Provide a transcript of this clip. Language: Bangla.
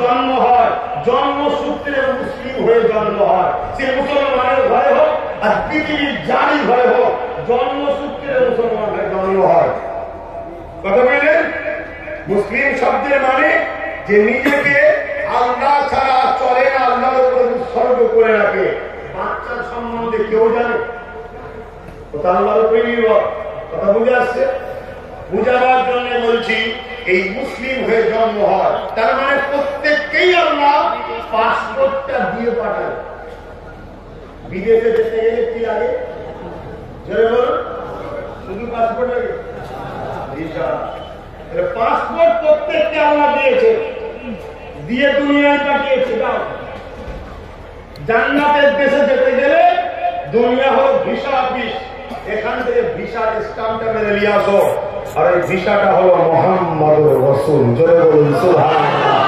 জন্ম হয়, জন্মসূত্রে মুসলিম হয়ে জন্ম হয়, সে মুসলমানের ঘরে হোক আর পৃথিবীর যারই ঘরে হোক, জন্মসূত্রে মুসলমান হয়ে জন্ম হয়। কথা বললেন? মুসলিম শব্দের মানে যে নিজেকে আল্লাহ ছাড়া চলে না, আল্লাহর উপরে উৎসর্গ করে রাখে। বাচ্চার সম্বন্ধে কেউ জানে? কথা আল্লাহর উপরে নির্ভর। কথা বুঝে আসছে? বুঝাবার জন্য বলছি, এই মুসলিম হয়ে জন্ম হয়, তার মানে প্রত্যেককেই আল্লাহ পাসপোর্টটা দিয়ে পাঠায়। বিদেশে যেতে গেলে কি লাগে? জোরে বলুন। শুধু পাসপোর্ট লাগে? ভিসা। পাসপোর্ট প্রত্যেককে আল্লাহ দিয়েছে, দিয়ে দুনিয়ায় পাঠিয়েছে। যাও, জান্নাতের দেশে যেতে গেলে দুনিয়া হলো ভিসা অফিস, এখান থেকে ভিসার স্ট্যাম্পটা মেরে নিয়ে আসো, আর এই ভিসাটা হলো মুহাম্মদুর রাসূল। জোরে বলুন সুবহানাল্লাহ।